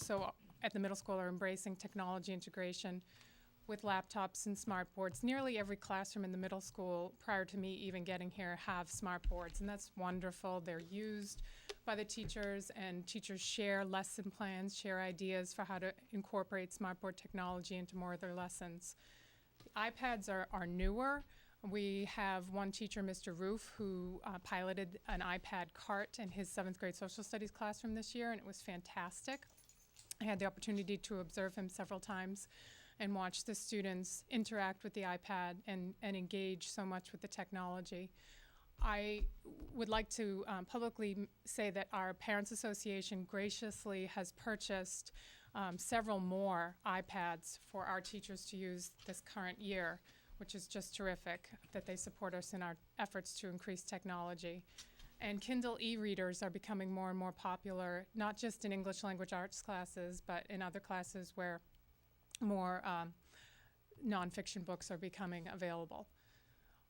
also at the middle school are embracing technology integration with laptops and smart boards. Nearly every classroom in the middle school, prior to me even getting here, have smart boards, and that's wonderful. They're used by the teachers, and teachers share lesson plans, share ideas for how to incorporate smart board technology into more of their lessons. The iPads are newer. We have one teacher, Mr. Roof, who piloted an iPad cart in his 7th grade social studies classroom this year, and it was fantastic. I had the opportunity to observe him several times and watch the students interact with the iPad and engage so much with the technology. I would like to publicly say that our Parents Association graciously has purchased several more iPads for our teachers to use this current year, which is just terrific that they support us in our efforts to increase technology. And Kindle e-readers are becoming more and more popular, not just in English language arts classes, but in other classes where more nonfiction books are becoming available.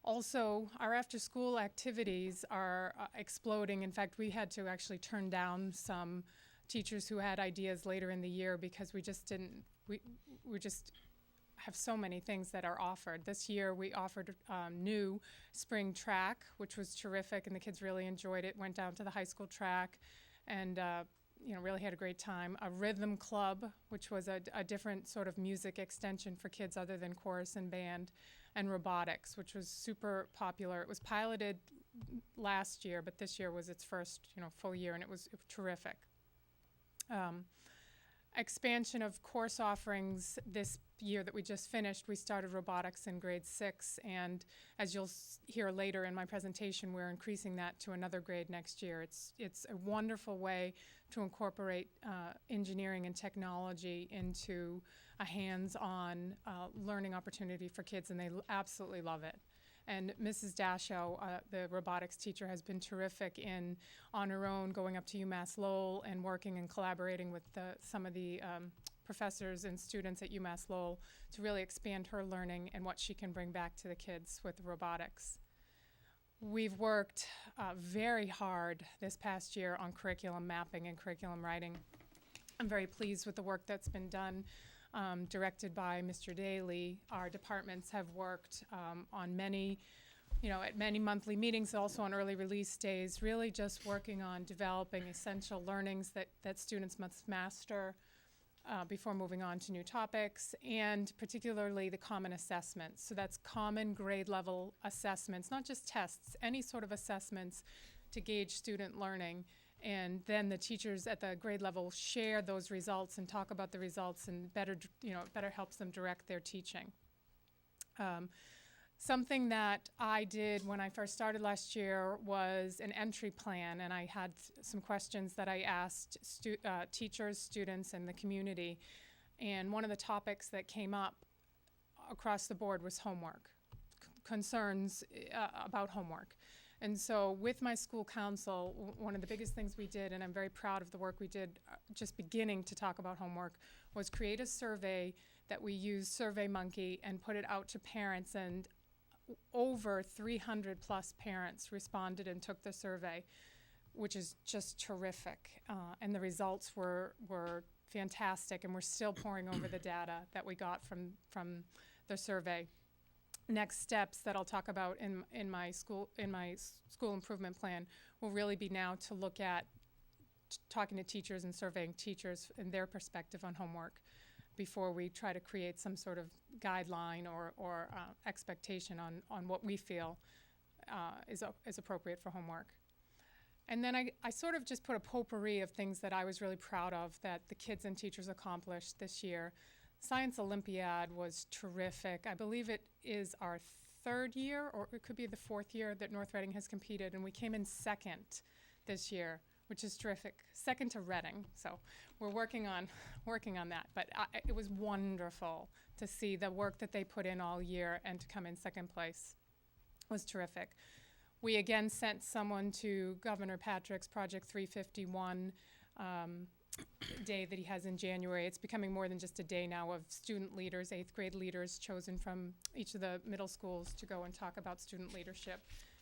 Also, our after-school activities are exploding. In fact, we had to actually turn down some teachers who had ideas later in the year because we just have so many things that are offered. This year we offered new spring track, which was terrific, and the kids really enjoyed it. Went down to the high school track and really had a great time. A rhythm club, which was a different sort of music extension for kids other than chorus and band, and robotics, which was super popular. It was piloted last year, but this year was its first full year, and it was terrific. Expansion of course offerings this year that we just finished. We started robotics in grade 6, and as you'll hear later in my presentation, we're increasing that to another grade next year. It's a wonderful way to incorporate engineering and technology into a hands-on learning opportunity for kids, and they absolutely love it. And Mrs. Dashow, the robotics teacher, has been terrific on her own, going up to UMass Lowell and working and collaborating with some of the professors and students at UMass Lowell to really expand her learning and what she can bring back to the kids with robotics. We've worked very hard this past year on curriculum mapping and curriculum writing. I'm very pleased with the work that's been done. Directed by Mr. Daly. Our departments have worked on many, at many monthly meetings, also on early release days, really just working on developing essential learnings that students must master before moving on to new topics, and particularly the common assessments. So that's common grade level assessments, not just tests, any sort of assessments to gauge student learning. And then the teachers at the grade level share those results and talk about the results, and better helps them direct their teaching. Something that I did when I first started last year was an entry plan, and I had some questions that I asked teachers, students, and the community. And one of the topics that came up across the board was homework, concerns about homework. And so with my school council, one of the biggest things we did, and I'm very proud of the work we did just beginning to talk about homework, was create a survey that we used SurveyMonkey and put it out to parents, and over 300 plus parents responded and took the survey, which is just terrific. And the results were fantastic, and we're still poring over the data that we got from the survey. Next steps that I'll talk about in my school improvement plan will really be now to look at talking to teachers and surveying teachers and their perspective on homework before we try to create some sort of guideline or expectation on what we feel is appropriate for homework. And then I sort of just put a potpourri of things that I was really proud of that the kids and teachers accomplished this year. Science Olympiad was terrific. I believe it is our 3rd year, or it could be the 4th year that North Reading has competed, and we came in 2nd this year, which is terrific. 2nd to Reading, so we're working on that. But it was wonderful to see the work that they put in all year, and to come in 2nd place was terrific. We again sent someone to Governor Patrick's Project 351 day that he has in January. It's becoming more than just a day now of student leaders, 8th grade leaders chosen from each of the middle schools to go and talk about student leadership.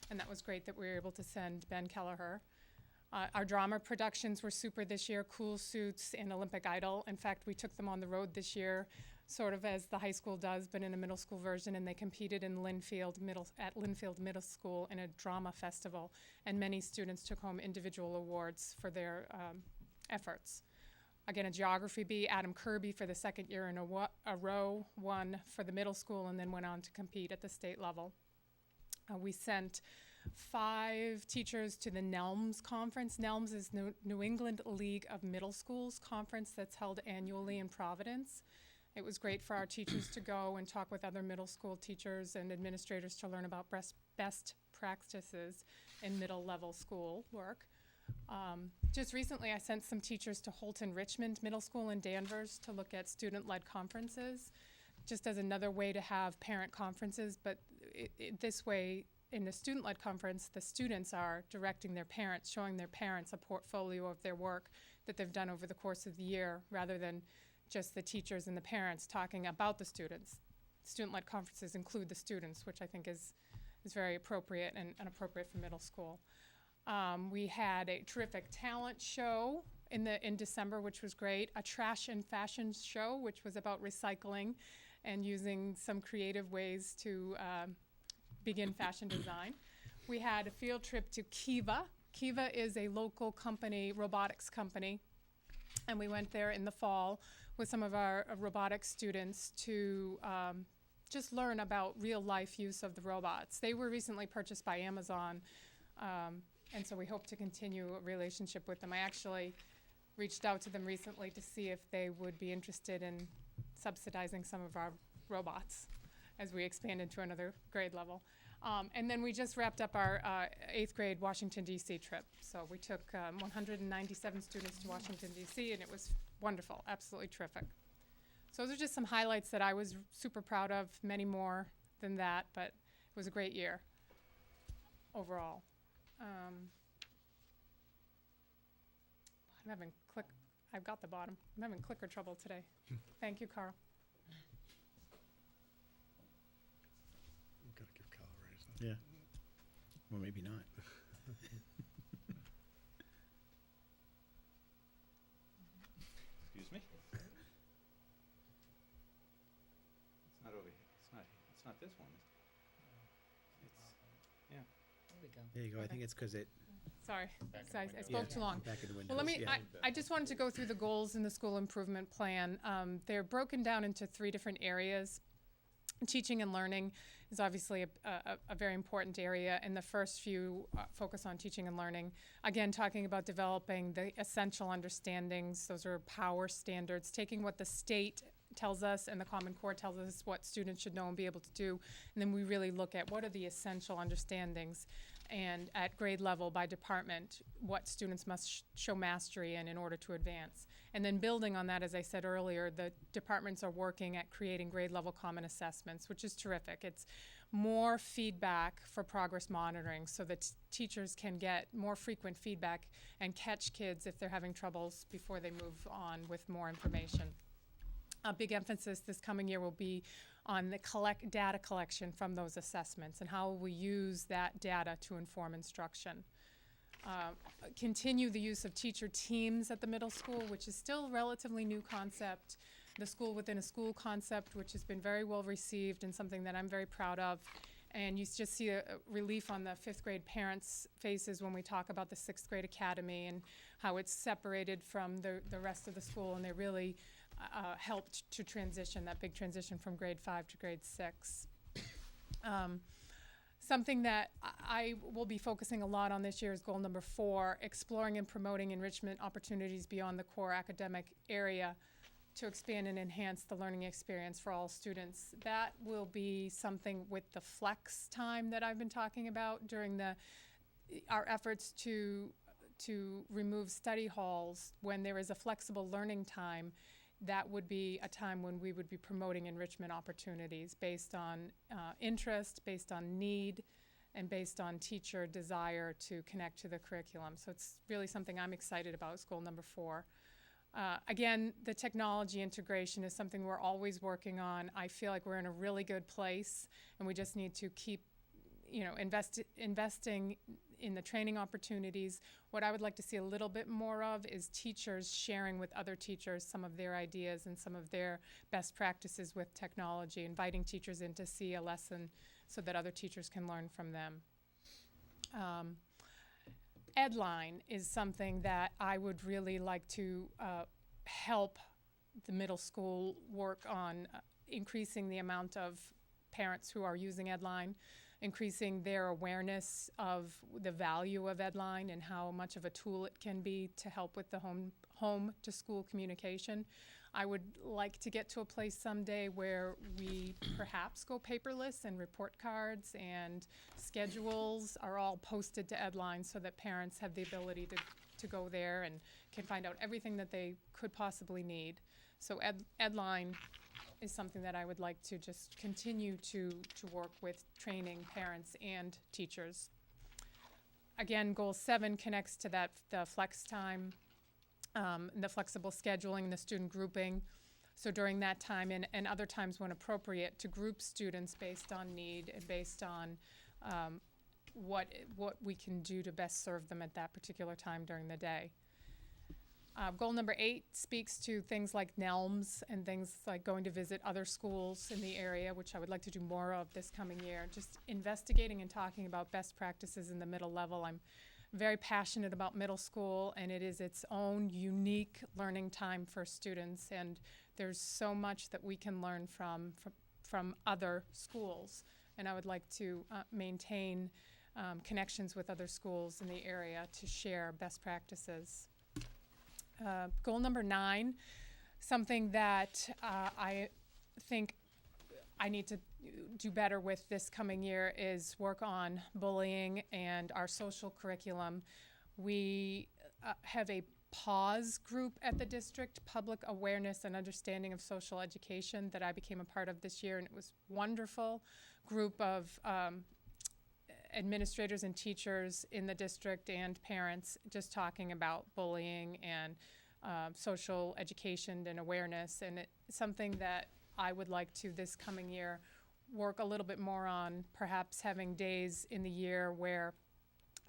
And that was great that we were able to send Ben Kelleher. Our drama productions were super this year, Cool Suits and Olympic Idol. In fact, we took them on the road this year, sort of as the high school does, but in a middle school version, and they competed in Linfield Middle School in a drama festival, and many students took home individual awards for their efforts. Again, a geography bee, Adam Kirby, for the second year in a row, won for the middle school and then went on to compete at the state level. We sent 5 teachers to the Nelms Conference. Nelms is New England League of Middle Schools conference that's held annually in Providence. It was great for our teachers to go and talk with other middle school teachers and administrators to learn about best practices in middle level school work. Just recently, I sent some teachers to Holton Richmond Middle School in Danvers to look at student-led conferences, just as another way to have parent conferences. But this way, in the student-led conference, the students are directing their parents, showing their parents a portfolio of their work that they've done over the course of the year, rather than just the teachers and the parents talking about the students. Student-led conferences include the students, which I think is very appropriate and appropriate for middle school. We had a terrific talent show in December, which was great. A trash and fashion show, which was about recycling and using some creative ways to begin fashion design. We had a field trip to Kiva. Kiva is a local company, robotics company, and we went there in the fall with some of our robotics students to just learn about real-life use of the robots. They were recently purchased by Amazon, and so we hope to continue a relationship with them. I actually reached out to them recently to see if they would be interested in subsidizing some of our robots as we expand into another grade level. And then we just wrapped up our 8th grade Washington, D.C. trip. So we took 197 students to Washington, D.C., and it was wonderful, absolutely terrific. So those are just some highlights that I was super proud of, many more than that, but it was a great year overall. I've got the bottom. I'm having clicker trouble today. Thank you, Carl. We've got to give Kyle a raise. Yeah. Well, maybe not. Excuse me? It's not over here. It's not this one. Yeah. There we go. There you go. I Okay. think it's because it. Sorry, Back in so I the window. spoke too long. Back in the windows. Well, let me, yeah. I just wanted to go through the goals in the school improvement plan. They're broken down into 3 different areas. Teaching and learning is obviously a very important area, and the first few focus on teaching and learning. Again, talking about developing the essential understandings. Those are power standards, taking what the state tells us and the Common Core tells us what students should know and be able to do, and then we really look at what are the essential understandings, and at grade level by department, what students must show mastery in order to advance. And then building on that, as I said earlier, the departments are working at creating grade level common assessments, which is terrific. It's more feedback for progress monitoring so that teachers can get more frequent feedback and catch kids if they're having troubles before they move on with more information. A big emphasis this coming year will be on the data collection from those assessments and how we use that data to inform instruction. Continue the use of teacher teams at the middle school, which is still a relatively new concept. The school within a school concept, which has been very well received and something that I'm very proud of. And you just see a relief on the 5th grade parents' faces when we talk about the 6th grade academy and how it's separated from the rest of the school, and they really helped to transition, that big transition from grade 5 to grade 6. Something that I will be focusing a lot on this year is goal number 4, exploring and promoting enrichment opportunities beyond the core academic area to expand and enhance the learning experience for all students. That will be something with the flex time that I've been talking about during our efforts to remove study halls. When there is a flexible learning time, that would be a time when we would be promoting enrichment opportunities based on interest, based on need, and based on teacher desire to connect to the curriculum. So it's really something I'm excited about, is goal number 4. Again, the technology integration is something we're always working on. I feel like we're in a really good place, and we just need to keep, investing in the training opportunities. What I would like to see a little bit more of is teachers sharing with other teachers some of their ideas and some of their best practices with technology, inviting teachers in to see a lesson so that other teachers can learn from them. Edline is something that I would really like to help the middle school work on increasing the amount of parents who are using Edline, increasing their awareness of the value of Edline and how much of a tool it can be to help with the home to school communication. I would like to get to a place someday where we perhaps go paperless and report cards and schedules are all posted to Edline so that parents have the ability to go there and can find out everything that they could possibly need. So Edline is something that I would like to just continue to work with training parents and teachers. Again, goal 7 connects to that, the flex time, the flexible scheduling, the student grouping. So during that time and other times when appropriate, to group students based on need and based on what we can do to best serve them at that particular time during the day. Goal number 8 speaks to things like Nelms and things like going to visit other schools in the area, which I would like to do more of this coming year. Just investigating and talking about best practices in the middle level. I'm very passionate about middle school, and it is its own unique learning time for students, and there's so much that we can learn from other schools. And I would like to maintain connections with other schools in the area to share best practices. Goal number 9, something that I think I need to do better with this coming year is work on bullying and our social curriculum. We have a PAWS group at the district, Public Awareness and Understanding of Social Education, that I became a part of this year, and it was wonderful group of administrators and teachers in the district and parents just talking about bullying and social education and awareness, and it's something that I would like to this coming year work a little bit more on, perhaps having days in the year where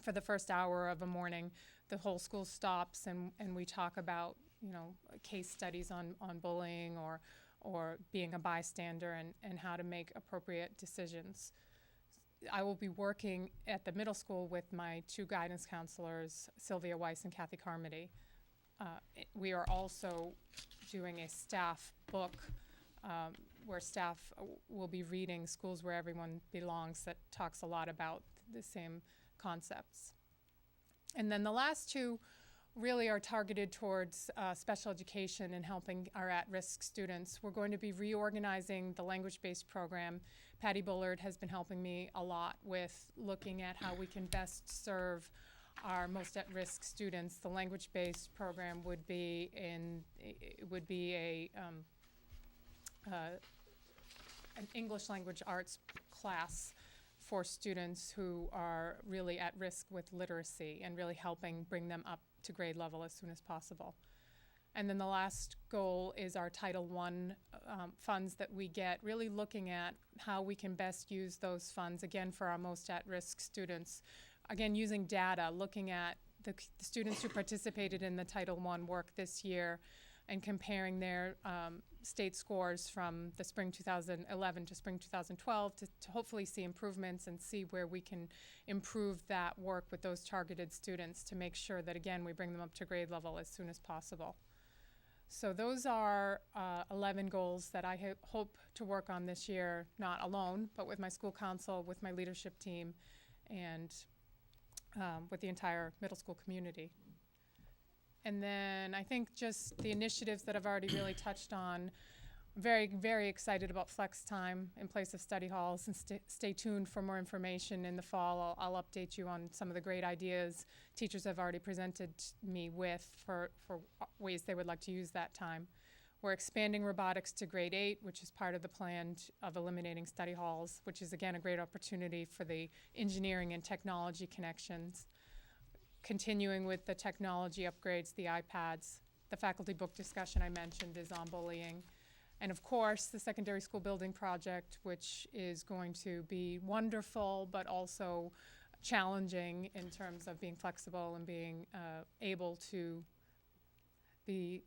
for the first hour of a morning the whole school stops and we talk about, you know, case studies on bullying or being a bystander and how to make appropriate decisions. I will be working at the middle school with my 2 guidance counselors, Sylvia Weiss and Kathy Carmody. We are also doing a staff book where staff will be reading Schools Where Everyone Belongs that talks a lot about the same concepts. And then the last 2 really are targeted towards special education and helping our at-risk students. We're going to be reorganizing the language-based program. Patty Bullard has been helping me a lot with looking at how we can best serve our most at-risk students. The language-based program would be an English language arts class for students who are really at risk with literacy and really helping bring them up to grade level as soon as possible. And then the last goal is our Title I funds that we get, really looking at how we can best use those funds, again, for our most at-risk students. Again, using data, looking at the students who participated in the Title I work this year and comparing their state scores from the spring 2011 to spring 2012 to hopefully see improvements and see where we can improve that work with those targeted students to make sure that, again, we bring them up to grade level as soon as possible. So those are 11 goals that I hope to work on this year, not alone, but with my school council, with my leadership team, and with the entire middle school community. And then I think just the initiatives that I've already really touched on, very, very excited about flex time in place of study halls, and stay tuned for more information in the fall. I'll update you on some of the great ideas teachers have already presented me with for ways they would like to use that time. We're expanding robotics to grade 8, which is part of the plan of eliminating study halls, which is, again, a great opportunity for the engineering and technology connections. Continuing with the technology upgrades, the iPads. The faculty book discussion I mentioned is on bullying. And of course, the secondary school building project, which is going to be wonderful, but also challenging in terms of being flexible and being able to be